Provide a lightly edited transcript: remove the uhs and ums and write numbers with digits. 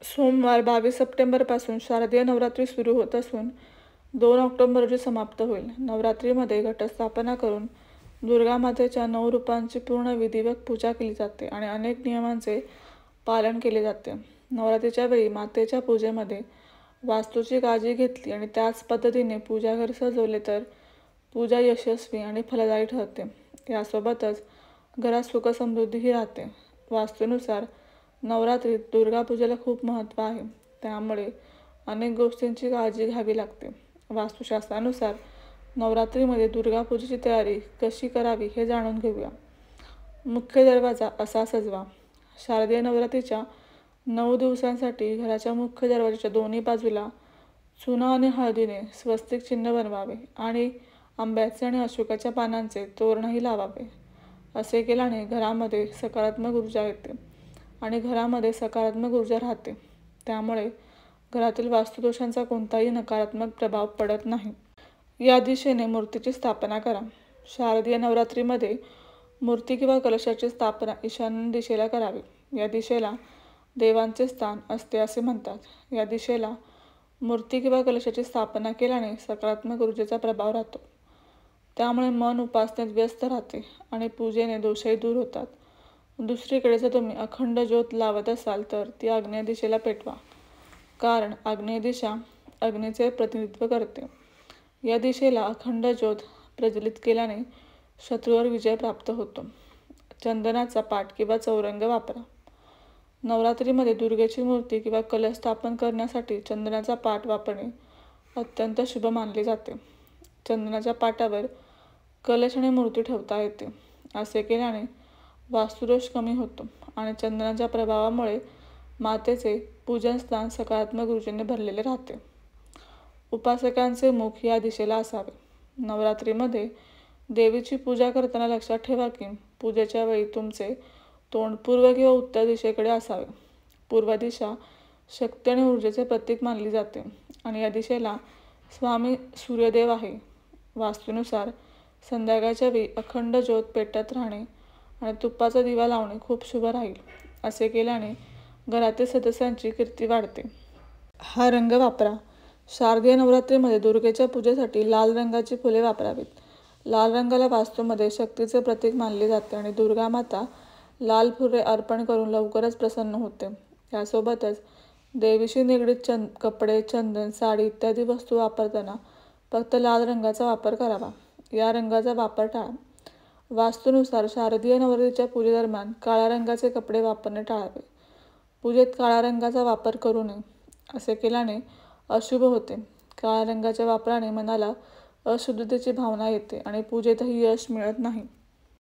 सोमवार 22 सप्टेंबरपासून शारदीय नवरात्री सुरू होत असून 2 ऑक्टोबर रोजी समाप्त होईल. नवरात्रीमध्ये घटस्थापना करून दुर्गा मातेच्या 9 रूपांची पूर्ण विधिवत पूजा केली जाते आणि अनेक नियमांचे पालन केले जाते. नवरात्रीच्या वेळी मातेच्या पूजेमध्ये वास्तूची काळजी घेतली आणि त्याच पद्धतीने पूजाघर सजवले तर पूजा यशस्वी आणि फलदायी ठरते. यासोबतच घरात सुखसमृद्धीही राहते. वास्तूनुसार नवरात्रीत दुर्गा पूजेला खूप महत्त्व आहे, त्यामुळे अनेक गोष्टींची काळजी घ्यावी लागते. वास्तुशास्त्रानुसार नवरात्रीमध्ये दुर्गा पूजेची तयारी कशी करावी हे जाणून घेऊया. मुख्य दरवाजा असा सजवा. शारदीय नवरात्रीच्या 9 दिवसांसाठी घराच्या मुख्य दरवाजाच्या दोन्ही बाजूला चुना आणि हळदीने स्वस्तिक चिन्ह बनवावे आणि आंब्याचे आणि अशोकाच्या पानांचे तोरणही लावावे. असे केल्याने घरामध्ये सकारात्मक ऊर्जा येते आणि घरामध्ये सकारात्मक ऊर्जा राहते, त्यामुळे घरातील वास्तुदोषांचा कोणताही नकारात्मक प्रभाव पडत नाही. या दिशेने मूर्तीची स्थापना करा. शारदीय नवरात्रीमध्ये मूर्ती किंवा कलशाची स्थापना ईशान्य दिशेला करावी. या दिशेला देवांचे स्थान असते असे म्हणतात. या दिशेला मूर्ती किंवा कलशाची स्थापना केल्याने सकारात्मक ऊर्जेचा प्रभाव राहतो, त्यामुळे मन उपासनेत व्यस्त राहते आणि पूजेने दोषही दूर होतात. दुसरीकडे जर तुम्ही अखंड ज्योत लावत असाल तर ती आग्नेय दिशेला पेटवा, कारण आग्नेय दिशा अग्नीचे प्रतिनिधित्व करते. या दिशेला अखंड ज्योत प्रज्वलित केल्याने शत्रूवर विजय प्राप्त होतो. चंदनाचा पाट किंवा चौरंग वापरा. नवरात्रीमध्ये दुर्गेची मूर्ती किंवा कलश स्थापन करण्यासाठी चंदनाचा पाट वापरणे अत्यंत शुभ मानले जाते. चंदनाच्या पाटावर कलश आणि मूर्ती ठेवता येते. असे केल्याने वास्तुदोष कमी होतो आणि चंदनाच्या प्रभावामुळे मातेचे पूजन स्थान सकारात्मक ऊर्जेने भरलेले राहते. उपासकांचे मुख या दिशेला असावे. नवरात्रीमध्ये देवीची पूजा करताना लक्षात ठेवा की पूजेच्या वेळी तुमचे तोंड पूर्व किंवा उत्तर दिशेकडे असावे. पूर्व दिशा शक्ती आणि ऊर्जेचे प्रतीक मानली जाते आणि या दिशेला स्वामी सूर्यदेव आहे. वास्तूनुसार संध्याकाळच्या वेळी अखंड ज्योत पेटत राहणे आणि तुपाचा दिवा लावणे खूप शुभ राहील. असे केल्याने घरातील सदस्यांची कीर्ती वाढते. हा रंग वापरा. शारदीय नवरात्रीमध्ये दुर्गेच्या पूजेसाठी लाल रंगाची फुले वापरावीत. लाल रंगाला वास्तूमध्ये शक्तीचे प्रतीक मानले जाते आणि दुर्गा माता लाल फुले अर्पण करून लवकरच प्रसन्न होते. यासोबतच देवीशी निगडीत कपडे, चंदन, साडी इत्यादी वस्तू वापरताना फक्त लाल रंगाचा वापर करावा. या रंगाचा वापर टाळा. वास्तूनुसार शारदीय नवरात्रीच्या पूजेदरम्यान काळ्या रंगाचे कपडे वापरणे टाळावे. पूजेत काळ्या रंगाचा वापर करू नये. असे केल्याने अशुभ होते. काळ्या रंगाच्या वापराने मनाला अशुद्धतेची भावना येते आणि पूजेतही यश मिळत नाही.